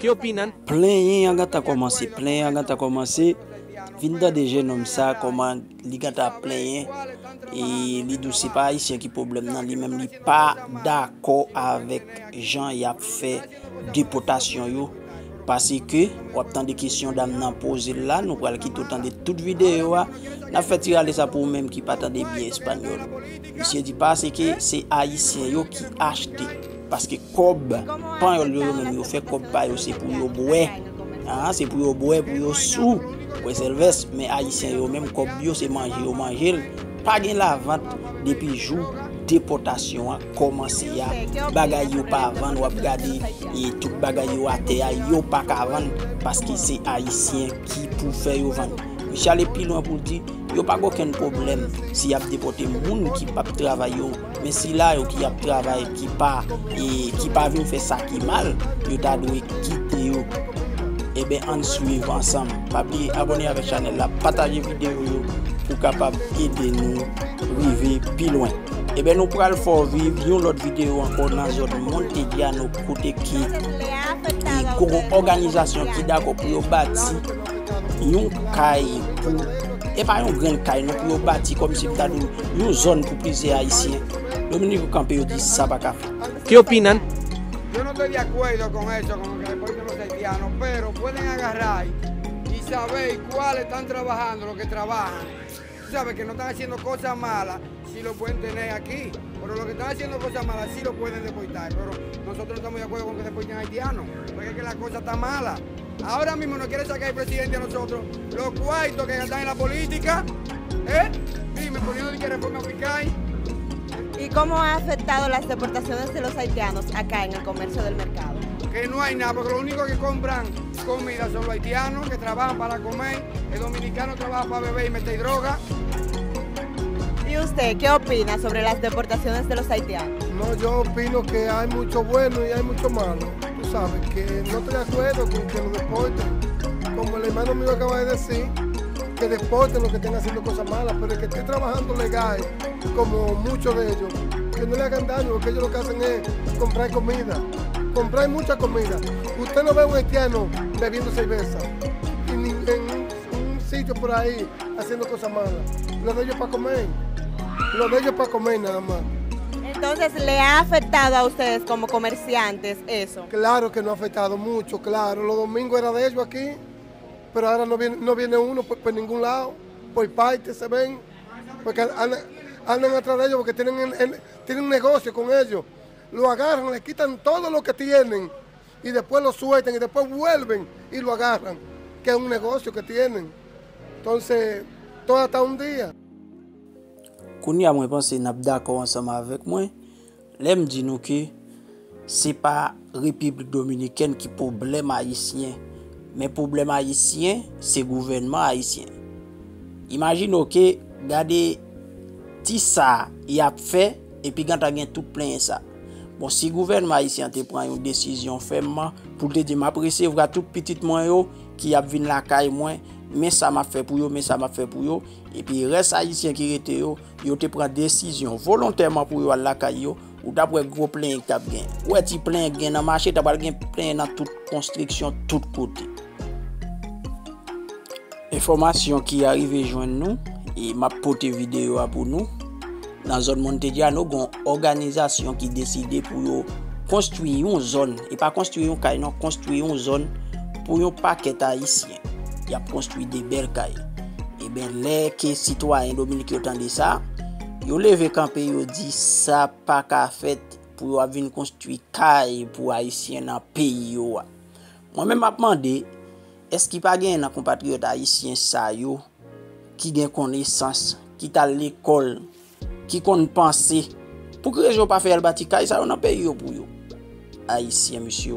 ¿Qué opinan? Plein yon gata commencé. Vinda des jeunes comme ça, comment li gata plein et li dou c'est pas haïtien qui problème nan li même li pas d'accord avec Jean y a fait déportation yo parce que on attend des questions d'am nan poser là nous pral quitter autant de toute vidéo n'a fait tirer ça pour même qui pas attendre bien espagnol. Monsieur dit parce que c'est haïtien yo qui acheté parce que cob pan yo même yo fait cob pa yo c'est pour yo boire. C'est pour yo boire pour yo sous pour service mais haïtien yo même cob yo c'est manger pas gain la vente depuis jour déportation a commencé ya bagay yo pas vendre ou regarder et tout bagay yo à terre yo pas ka vendre parce que c'est haïtien qui pour faire yo vendre. Michel est plus loin pour dire yo pas aucun problème si y a déporté moun qui pas travailler mais si là yo qui a travail qui pas venir faire ça qui mal yo ta doit quitter yo. Et bien on suivre ensemble. Pas oublier abonner avec la chaîne, partager vidéo pour capable aider nous arriver plus loin. Et bien nous pourrons faire vivre une autre vidéo encore dans notre Montedia nos côté qui une organisation qui d'accord pour bâtir une caille pour et pas une grande caille non pour bâtir comme si t'as une zone pour plusieurs haïtiens. Dominique Campeo dit ça pas faire. ¿Qué opinan? Yo no estoy de acuerdo con eso, con lo que deporten los haitianos, pero pueden agarrar y saber cuáles están trabajando, los que trabajan. Tú sabes que no están haciendo cosas malas, sí lo pueden tener aquí, pero los que están haciendo cosas malas sí lo pueden deportar. Pero nosotros no estamos de acuerdo con que deporten haitianos, porque es que la cosa está mala. Ahora mismo nos quiere sacar el presidente a nosotros los cuartos que gastan en la política, dime, poniendo que reforma fiscal. ¿Y cómo ha afectado las deportaciones de los haitianos acá en el comercio del mercado? Que no hay nada, porque los únicos que compran comida son los haitianos, que trabajan para comer, el dominicano trabaja para beber y meter droga. ¿Y usted qué opina sobre las deportaciones de los haitianos? No, yo opino que hay mucho bueno y hay mucho malo. Tú sabes que no estoy de acuerdo con que los deporten. Como el hermano mío acaba de decir, que deporten los que estén haciendo cosas malas, pero el que esté trabajando legal, como muchos de ellos, que no le hagan daño, porque ellos lo que hacen es comprar comida, comprar mucha comida. Usted no ve a un haitiano bebiendo cerveza, en un sitio por ahí haciendo cosas malas. Lo de ellos para comer nada más. Entonces, ¿le ha afectado a ustedes como comerciantes eso? Claro que no ha afectado mucho, claro. Los domingos era de ellos aquí, pero ahora no viene uno por ningún lado, por parte se ven, porque andan atrás de ellos porque tienen un negocio con ellos. Lo agarran, les quitan todo lo que tienen y después lo sueltan y después vuelven y lo agarran, que es un negocio que tienen. Entonces, todo hasta un día. Kounya moi pense n'a d'accord ensemble avec moi. L'aime dit nous que c'est pas République dominicaine qui problème haïtien. Mais problème haïtien, c'est gouvernement haïtien. Imaginez que regardez ti ça il a fait et puis quand tu as tout plein ça. Bon si gouvernement haïtien te prend une décision fermement pour te dire m'a recevoir tout petit moi yo qui a vinn la caille moi mais ça m'a fait pour yo et puis reste haïtien qui était yo te prend décision volontairement pour yo à la caille yo ou d'après gros plein qui a gain. Ouais ti plein gain dans marché t'as pas gain plein dans toute construction tout côté. Information qui arrive joindre nous et m'a porté vidéo pour nous dans zone Montedia nous gon organisation qui décide pour construire une zone et pas construire un caille non construire une zone pour un paquet haïtien il a construit des belles cailles et ben les que citoyens dominicains entendent ça yo levé camper yo dit ça pas qu'à fait pour yo venir construire caille pour haïtien dans pays yo moi même m'a demandé est-ce qu'il pas gain dans compatriotes haïtiens ça yo qui gain connaissance qui t'a l'école qui connaît penser pour que les gens pas faire le bâti caille ça dans pays yo pour yo haïtien monsieur